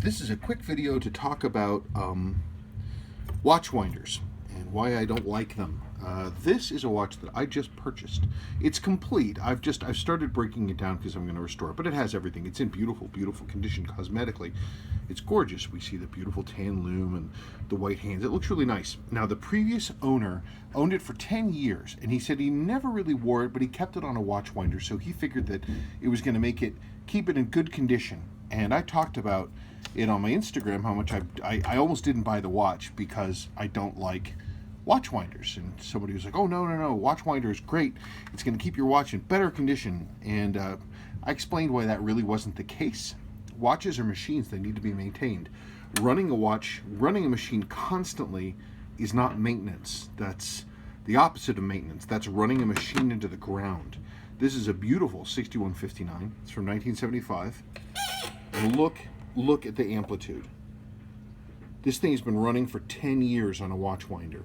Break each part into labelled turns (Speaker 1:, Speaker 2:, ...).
Speaker 1: This is a quick video to talk about watch winders and why I don't like them. This is a watch that I just purchased. It's complete. I've started breaking it down because I'm going to restore it, but it has everything. It's in beautiful, beautiful condition cosmetically. It's gorgeous. We see the beautiful tan loom and the white hands. It looks really nice. Now, the previous owner owned it for 10 years, and he said he never really wore it, but he kept it on a watch winder, so he figured that it was going to keep it in good condition. And I talked about it on my Instagram, how much I almost didn't buy the watch because I don't like watch winders. And somebody was like, oh, no, watch winder is great. It's going to keep your watch in better condition. And I explained why that really wasn't the case. Watches are machines. They need to be maintained. Running a machine constantly is not maintenance. That's the opposite of maintenance. That's running a machine into the ground. This is a beautiful 6159. It's from 1975. And look at the amplitude. This thing's been running for 10 years on a watch winder.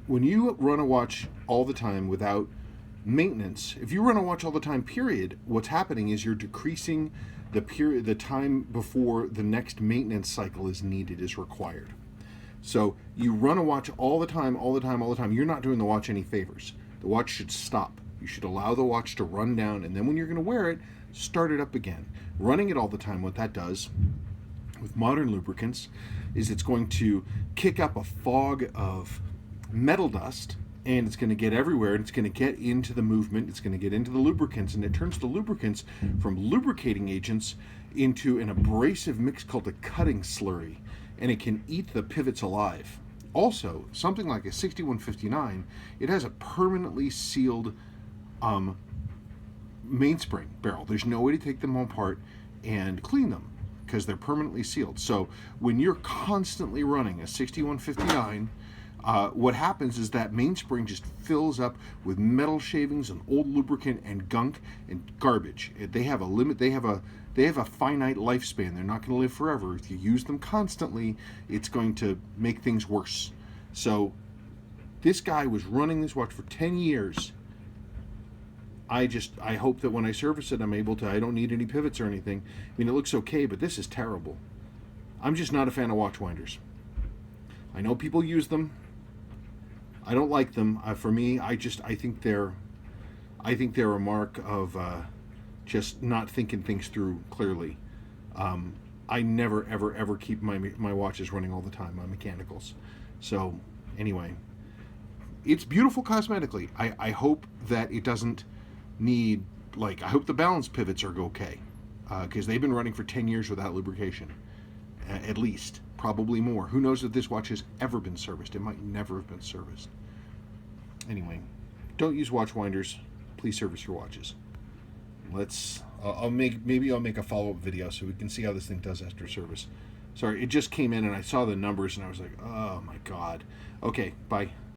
Speaker 1: When you run a watch all the time without maintenance, if you run a watch all the time, period, what's happening is you're decreasing the time before the next maintenance cycle is required. So you run a watch all the time, you're not doing the watch any favors. The watch should stop. You should allow the watch to run down, and then when you're going to wear it, start it up again. Running it all the time, what that does with modern lubricants is it's going to kick up a fog of metal dust, and it's going to get everywhere, and it's going to get into the movement, it's going to get into the lubricants, and it turns the lubricants from lubricating agents into an abrasive mix called a cutting slurry, and it can eat the pivots alive. Also, something like a 6159, it has a permanently sealed mainspring barrel. There's no way to take them apart and clean them because they're permanently sealed. So when you're constantly running a 6159, what happens is that mainspring just fills up with metal shavings and old lubricant and gunk and garbage. They have a limit. They have a finite lifespan. They're not going to live forever. If you use them constantly, it's going to make things worse. So this guy was running this watch for 10 years. I hope that when I service it, I don't need any pivots or anything. I mean, it looks okay, but this is terrible. I'm just not a fan of watch winders. I know people use them. I don't like them. For me, I think they're a mark of just not thinking things through clearly. I never, ever keep my watches running all the time, my mechanicals. So anyway, it's beautiful cosmetically. I hope that it doesn't need, I hope the balance pivots are okay, because they've been running for 10 years without lubrication, at least, probably more. Who knows if this watch has ever been serviced? It might never have been serviced. Anyway, don't use watch winders. Please service your watches. Maybe I'll make a follow-up video so we can see how this thing does after service. Sorry, it just came in and I saw the numbers and I was like, oh my God. Okay, bye.